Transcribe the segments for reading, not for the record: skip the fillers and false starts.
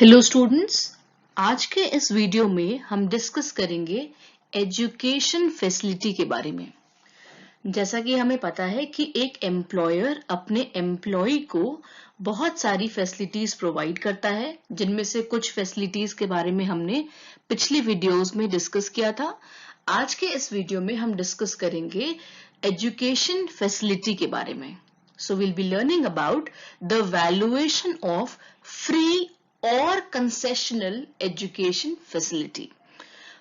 Hello students, आज के इस वीडियो में हम डिस्कस करेंगे एजुकेशन फैसिलिटी के बारे में। जैसा कि हमें पता है कि एक एम्प्लॉयर अपने एम्प्लॉय को बहुत सारी फैसिलिटीज प्रोवाइड करता है, जिनमें से कुछ फैसिलिटीज के बारे में हमने पिछली वीडियोस में डिस्कस किया था। आज के इस वीडियो में हम डिस्कस करेंगे एजुकेशन फैसिलिटी के बारे में। So we'll be learning about the valuation of free और concessional education facility।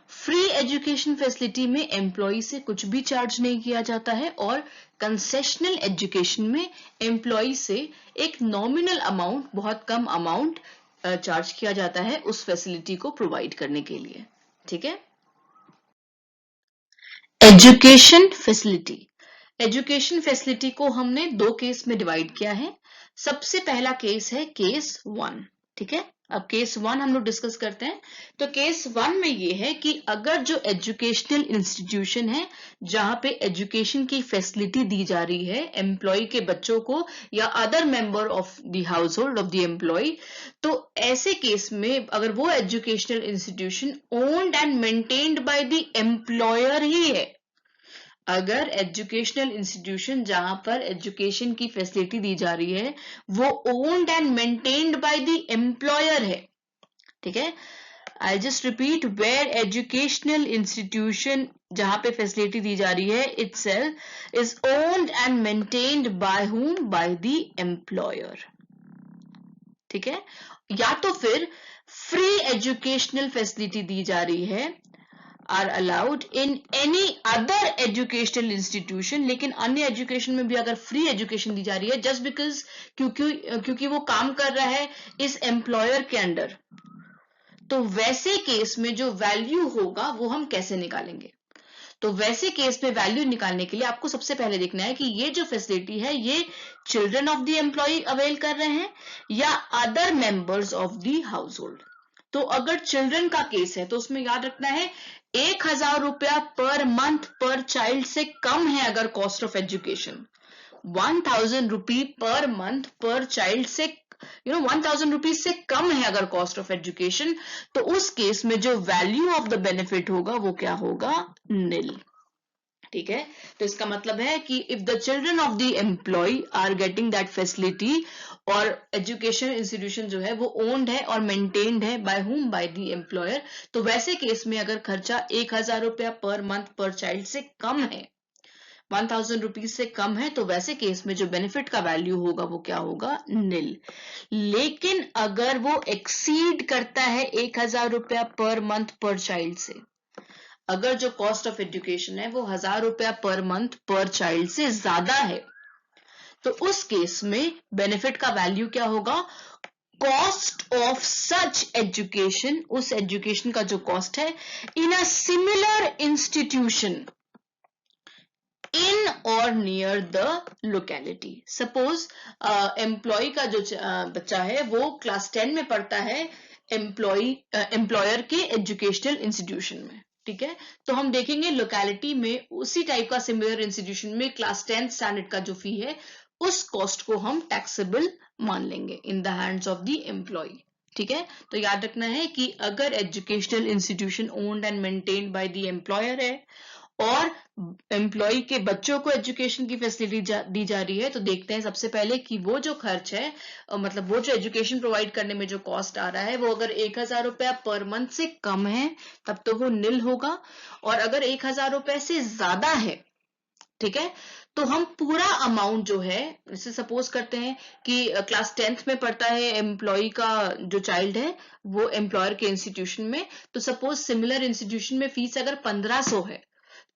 Free education facility में एम्प्लॉय से कुछ भी चार्ज नहीं किया जाता है और कंसेशनल एजुकेशन में एम्प्लॉय से एक नॉमिनल अमाउंट, बहुत कम अमाउंट चार्ज किया जाता है उस फैसिलिटी को प्रोवाइड करने के लिए। ठीक है। एजुकेशन फैसिलिटी, एजुकेशन फैसिलिटी को हमने दो केस में डिवाइड किया है। सबसे पहला केस है केस 1। ठीक है, अब केस 1 हम लोग डिस्कस करते हैं। तो केस 1 में ये है कि अगर जो एजुकेशनल इंस्टीट्यूशन है जहां पे एजुकेशन की फैसिलिटी दी जा रही है एम्प्लॉय के बच्चों को या other member of the household of the employee, तो ऐसे केस में अगर वो educational institution owned and maintained by the employer ही है, अगर एजुकेशनल इंस्टीट्यूशन जहां पर एजुकेशन की फैसिलिटी दी जा रही है वो owned and maintained by the employer है, ठीक है। I just repeat, where educational institution जहां पे फैसिलिटी दी जा रही है itself is owned and maintained by whom? By the employer. ठीक है, या तो फिर फ्री एजुकेशनल फैसिलिटी दी जा रही है are allowed in any other educational institution, लेकिन अन्य एजुकेशन में भी अगर फ्री एजुकेशन दी जा रही है जस्ट बिकॉज क्योंकि वो काम कर रहा है इस एम्प्लॉयर के अंडर, तो वैसे केस में जो वैल्यू होगा वो हम कैसे निकालेंगे? तो वैसे केस में वैल्यू निकालने के लिए आपको सबसे पहले देखना है कि ये जो फैसिलिटी है ये children of the employee avail कर रहे हैं या other members of the household. तो अगर चिल्ड्रन का केस है तो उसमें याद रखना है 1,000 रुपया पर मंथ पर चाइल्ड से कम है अगर cost of education 1,000 rupee per month पर चाइल्ड से 1,000 रुपीज से कम है अगर कॉस्ट ऑफ एजुकेशन, तो उस केस में जो वैल्यू ऑफ द बेनिफिट होगा वो क्या होगा? निल। ठीक है, तो इसका मतलब है कि if the children of the employee are getting that facility और एजुकेशन इंस्टीट्यूशन जो है वो ओन्ड है और मेंटेन्ड है by whom? By the employer, तो वैसे केस में अगर खर्चा 1,000 रुपया पर मंथ पर चाइल्ड से कम है, 1,000 रुपीज से कम है, तो वैसे केस में जो बेनिफिट का वैल्यू होगा वो क्या होगा? निल। लेकिन अगर वो एक्सीड करता है 1,000 रुपया पर मंथ पर चाइल्ड से, अगर जो कॉस्ट ऑफ एजुकेशन है वो 1,000 रुपया पर मंथ पर चाइल्ड से ज्यादा है, तो उस केस में बेनिफिट का वैल्यू क्या होगा? कॉस्ट ऑफ सच एजुकेशन, उस एजुकेशन का जो कॉस्ट है इन अ सिमिलर इंस्टीट्यूशन इन और near the locality. Suppose employee का जो बच्चा है वो क्लास 10 में पढ़ता है एम्प्लॉयर के एजुकेशनल इंस्टीट्यूशन में, ठीक है। तो हम देखेंगे लोकेलिटी में उसी टाइप का सिमिलर इंस्टीट्यूशन में क्लास 10 स्टैंडर्ड का जो फी है उस कॉस्ट को हम टैक्सेबल मान लेंगे in the hands of the employee. ठीक है, तो याद रखना है कि अगर educational institution owned and maintained by the employer है और एम्प्लॉय के बच्चों को एजुकेशन की फैसिलिटी दी जा रही है, तो देखते हैं सबसे पहले कि वो जो खर्च है मतलब वो जो एजुकेशन प्रोवाइड करने में जो कॉस्ट आ रहा है वो अगर 1,000 रुपया पर मंथ से कम है तब तो वो निल होगा, और अगर 1,000 रुपए से ज्यादा है, ठीक है, तो हम पूरा अमाउंट जो है, जैसे सपोज करते हैं कि क्लास 10th में पढ़ता है एम्प्लॉय का जो चाइल्ड है वो एम्प्लॉयर के इंस्टीट्यूशन में, तो सपोज सिमिलर इंस्टीट्यूशन में फीस अगर 1,500 है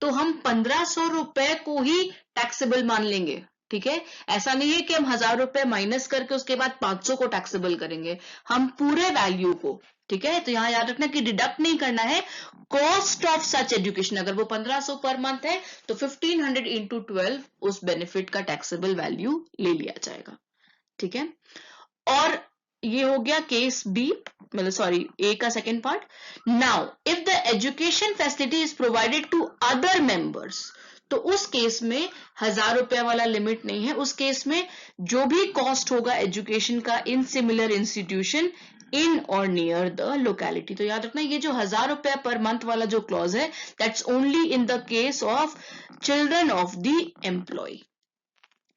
तो हम 1,500 रुपए को ही टैक्सेबल मान लेंगे। ठीक है, ऐसा नहीं है कि हम 1,000 रुपए माइनस करके उसके बाद 500 को टैक्सेबल करेंगे, हम पूरे वैल्यू को, ठीक है। तो यहां याद रखना कि डिडक्ट नहीं करना है कॉस्ट ऑफ सच एजुकेशन। अगर वो 1,500 पर मंथ है तो 1,500 इंटू 12 उस बेनिफिट का टैक्सेबल वैल्यू ले लिया जाएगा। ठीक है, और ये हो गया केस बी, मतलब सॉरी ए का second part. Now if the education facility is provided to other members, तो उस केस में 1,000 रुपया वाला लिमिट नहीं है, उस केस में जो भी कॉस्ट होगा एजुकेशन का इन सिमिलर इंस्टीट्यूशन इन और नियर द लोकेलिटी। तो याद रखना ये जो 1000 रुपया पर मंथ वाला जो क्लॉज है that's only in the case of children of the employee.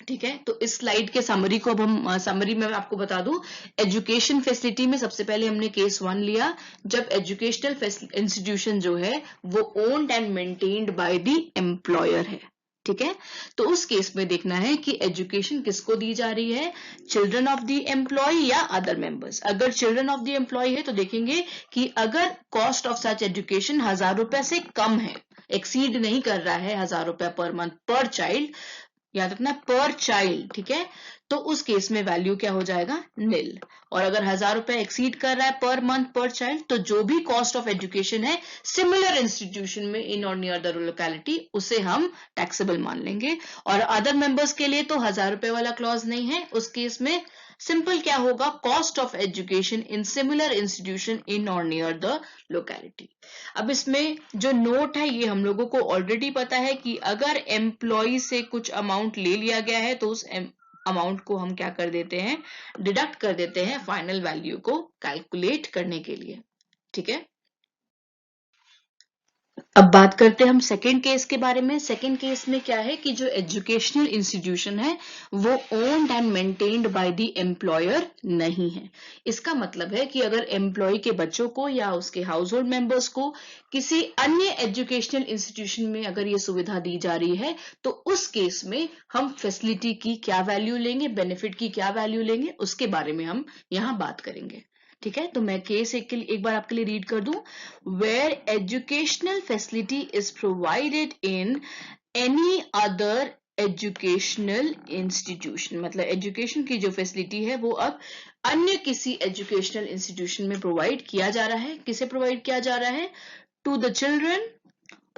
ठीक है, तो इस स्लाइड के समरी को अब हम समरी में आपको बता दूं, एजुकेशन फैसिलिटी में सबसे पहले हमने केस 1 लिया जब एजुकेशनल इंस्टीट्यूशन जो है वो owned and maintained by the employer है। ठीक है, तो उस केस में देखना है कि एजुकेशन किसको दी जा रही है, चिल्ड्रन ऑफ द एम्प्लॉय या अदर मेंबर्स। अगर चिल्ड्रन ऑफ द एम्प्लॉय है तो देखेंगे कि अगर कॉस्ट ऑफ सच एजुकेशन 1000 रुपए से कम है, एक्सीड नहीं कर रहा है 1000 रुपया पर मंथ पर चाइल्ड, याद रखना पर चाइल्ड। ठीक है, तो उस केस में वैल्यू क्या हो जाएगा, निल। और अगर 1000 रुपए एक्सीड कर रहा है पर मंथ पर चाइल्ड तो जो भी कॉस्ट ऑफ एजुकेशन है सिमिलर इंस्टीट्यूशन में इन और नियर द लोकेलिटी उसे हम टैक्सेबल मान लेंगे। और अदर मेंबर्स के लिए तो 1000 रुपए वाला क्लॉज नहीं है, उस केस में सिंपल क्या होगा, cost of education in similar institution in और नियर द लोकेलिटी। अब इसमें जो नोट है ये हम लोगों को ऑलरेडी पता है कि अगर एम्प्लॉय से कुछ अमाउंट ले लिया गया है तो उस अमाउंट को हम क्या कर देते हैं, डिडक्ट कर देते हैं फाइनल वैल्यू को कैलकुलेट करने के लिए। ठीक है, अब बात करते हैं हम सेकेंड केस के बारे में। सेकेंड केस में क्या है कि जो एजुकेशनल इंस्टीट्यूशन है वो owned and maintained by the employer नहीं है। इसका मतलब है कि अगर एम्प्लॉय के बच्चों को या उसके हाउस होल्ड मेंबर्स को किसी अन्य एजुकेशनल इंस्टीट्यूशन में अगर ये सुविधा दी जा रही है तो उस केस में हम फैसिलिटी की क्या वैल्यू लेंगे, बेनिफिट की क्या वैल्यू लेंगे, उसके बारे में हम यहाँ बात करेंगे। ठीक है, तो मैं केस एक बार आपके लिए रीड कर दूं, where educational facility is provided in any other educational institution, मतलब एजुकेशन की जो फैसिलिटी है वो अब अन्य किसी एजुकेशनल इंस्टीट्यूशन में प्रोवाइड किया जा रहा है। किसे प्रोवाइड किया जा रहा है, टू द चिल्ड्रन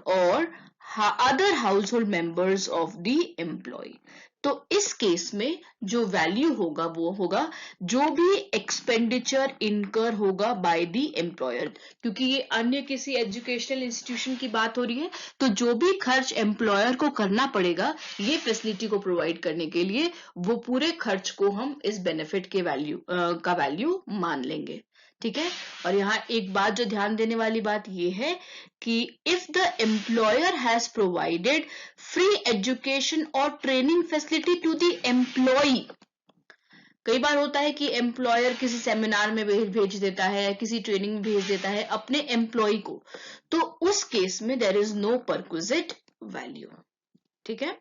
और other household members of the employee. तो इस केस में जो वैल्यू होगा वो होगा जो भी एक्सपेंडिचर इनकर होगा बाय द एम्प्लॉयर, क्योंकि ये अन्य किसी एजुकेशनल इंस्टीट्यूशन की बात हो रही है तो जो भी खर्च एम्प्लॉयर को करना पड़ेगा ये फैसिलिटी को प्रोवाइड करने के लिए वो पूरे खर्च को हम इस बेनिफिट के वैल्यू मान लेंगे। ठीक है, और यहाँ एक बात जो ध्यान देने वाली बात ये है कि if the employer has provided free education और training facility to the employee, कई बार होता है कि एम्प्लॉयर किसी सेमिनार में भेज देता है, किसी ट्रेनिंग में भेज देता है अपने एम्प्लॉय को, तो उस केस में there is no perquisite value. ठीक है,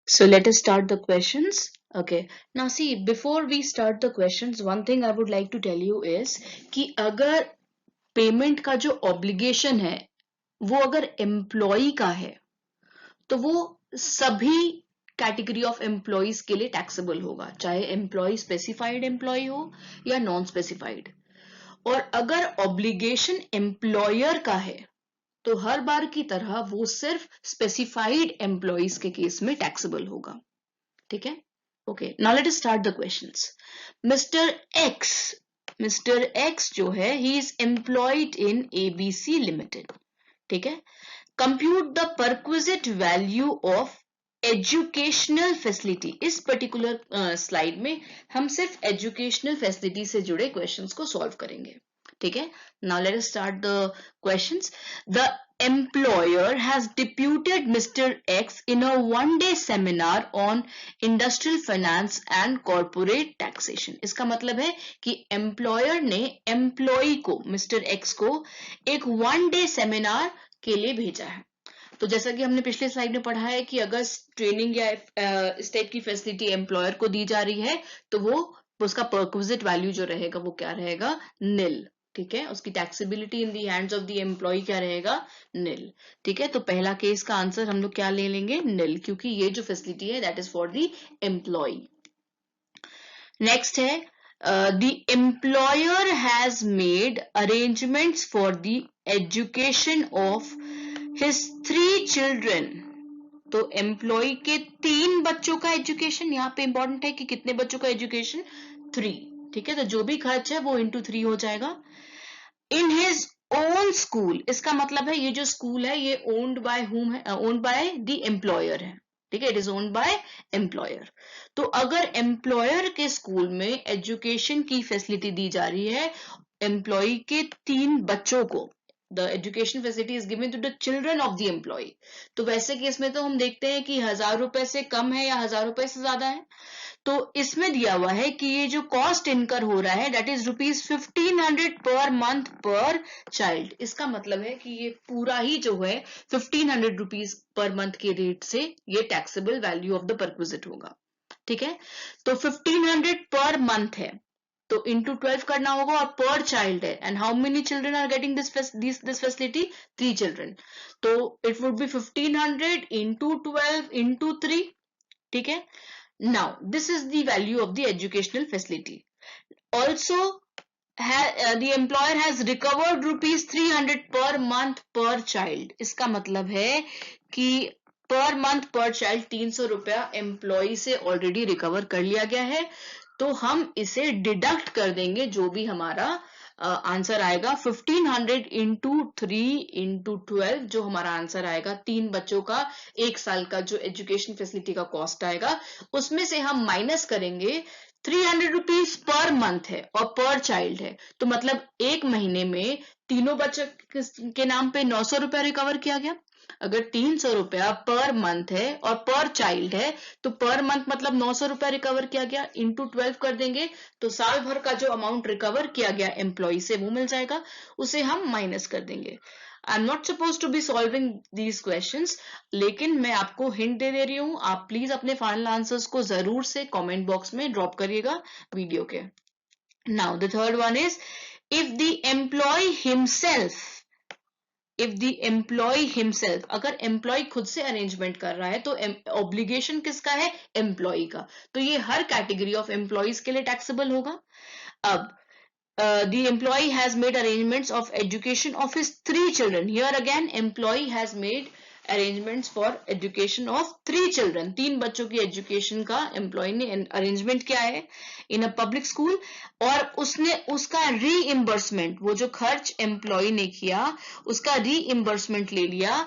so let us start the questions. Okay, now see, before we start the questions, one thing I would like to tell you is कि अगर पेमेंट का जो ऑब्लिगेशन है वो अगर एम्प्लॉय का है तो वो सभी कैटेगरी ऑफ एम्प्लॉयज के लिए टैक्सेबल होगा, चाहे एम्प्लॉय स्पेसिफाइड एम्प्लॉय हो या नॉन स्पेसिफाइड। और अगर ऑब्लिगेशन एम्प्लॉयर का है तो हर बार की तरह वो सिर्फ स्पेसिफाइड एम्प्लॉयज के केस में टैक्सेबल होगा। ठीक है, okay, now let us start the questions. Mister x जो है he is employed in ABC limited. ठीक है, compute the perquisite value of educational facility. इस पर्टिकुलर स्लाइड में हम सिर्फ एजुकेशनल फैसिलिटी से जुड़े क्वेश्चंस को सॉल्व करेंगे। ठीक है, now let us start the questions. The employer has deputed Mr. X in a one-day seminar on industrial finance and corporate taxation. इसका मतलब है कि employer ने employee को Mr. X को एक one-day seminar के लिए भेजा है। तो जैसा कि हमने पिछले स्लाइड में पढ़ा है कि अगर ट्रेनिंग या इस टाइप की फैसिलिटी एम्प्लॉयर को दी जा रही है तो वो उसका परक्विजिट वैल्यू जो रहेगा वो क्या रहेगा, निल। ठीक है, उसकी taxability in the hands of the employee क्या रहेगा, निल। ठीक है, तो पहला केस का आंसर हम लोग क्या ले लेंगे, निल, क्योंकि ये जो फैसिलिटी है that is for the employee. Next है the employer has made arrangements for the education of his 3 children. तो एम्प्लॉय के 3 बच्चों का एजुकेशन, यहाँ पे इंपॉर्टेंट है कि कितने बच्चों का एजुकेशन, 3। ठीक है, तो जो भी खर्च है वो इंटू 3 हो जाएगा। इन हिज ओन स्कूल, इसका मतलब है ये जो स्कूल है ये ओन्ड बाय हुम है, ओन्ड बाय द एम्प्लॉयर है। ठीक है, it is owned by employer. तो अगर एम्प्लॉयर के स्कूल में एजुकेशन की फैसिलिटी दी जा रही है एम्प्लॉय के 3 बच्चों को, the education facility is given to the children of the employee, तो वैसे केस में तो हम देखते हैं कि 1000 रुपए से कम है या 1000 रुपए से ज्यादा है। तो इसमें दिया हुआ है कि ये जो कॉस्ट इनकर हो रहा है दैट इज ₹1500 पर मंथ पर चाइल्ड। इसका मतलब है कि ये पूरा ही जो है 1500 रुपीज पर मंथ के रेट से ये taxable value of the perquisite होगा। ठीक है, तो 1500 पर मंथ है तो इंटू 12 करना होगा और पर चाइल्ड है and how many children are getting this facility 3 children, तो it would be 1500 into 12 into 3। ठीक है, now this is the value of the educational facility. Also the employer has recovered ₹300 per month per child। इसका मतलब है कि per month पर child 300 रुपया employ से ऑलरेडी रिकवर कर लिया गया है, तो हम इसे डिडक्ट कर देंगे जो भी हमारा आंसर आएगा 1500 इंटू 3 इंटू 12 जो हमारा आंसर आएगा 3 बच्चों का 1 साल का जो एजुकेशन फैसिलिटी का कॉस्ट आएगा उसमें से हम माइनस करेंगे 300 रुपीज पर मंथ है और पर चाइल्ड है, तो मतलब एक महीने में तीनों बच्चों के नाम पे 900 रुपया रिकवर किया गया। अगर 300 रुपया पर मंथ है और पर चाइल्ड है तो पर मंथ मतलब 900 रुपया रिकवर किया गया, इंटू 12 कर देंगे तो साल भर का जो अमाउंट रिकवर किया गया एम्प्लॉय से वो मिल जाएगा, उसे हम माइनस कर देंगे। I am not suppose to be solving these questions, लेकिन मैं आपको हिंट दे रही हूं, आप प्लीज अपने फाइनल आंसर्स को जरूर से कमेंट बॉक्स में ड्रॉप करिएगा वीडियो के। Now the third one is if the employee himself, if the employee himself, अगर एम्प्लॉय खुद से अरेंजमेंट कर रहा है तो ऑब्लिगेशन किसका है, एम्प्लॉय का, तो ये हर कैटेगरी ऑफ एम्प्लॉयज के लिए टैक्सेबल होगा। अब the employee has made arrangements of education of his 3 children, here again employee has made arrangements for education of 3 children, 3 बच्चों की education का employee ने arrangement किया है in a public school, और उसने उसका reimbursement, वो जो खर्च employee ने किया उसका reimbursement ले लिया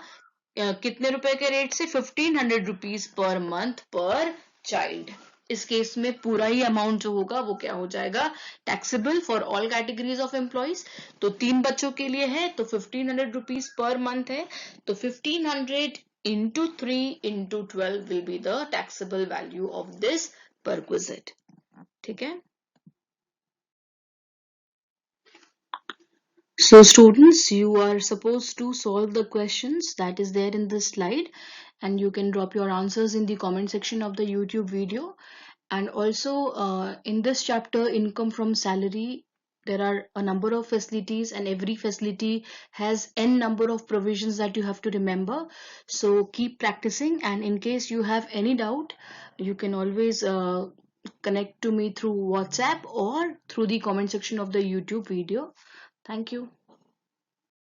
कितने रुपए के रेट से 1500 रुपीज पर मंथ पर चाइल्ड। इस केस में पूरा ही अमाउंट जो होगा वो क्या हो जाएगा, taxable for all categories of employees. तो 3 बच्चों के लिए है तो 1500 रुपीज पर मंथ है, तो 1500 into 3 into 12 will be the taxable value of this perquisite. ठीक है, so students you are supposed to solve the questions that is there in this slide and you can drop your answers in the comment section of the YouTube video. And also in this chapter income from salary there are a number of facilities and every facility has n number of provisions that you have to remember, so keep practicing and in case you have any doubt you can always connect to me through WhatsApp or through the comment section of the YouTube video. Thank you.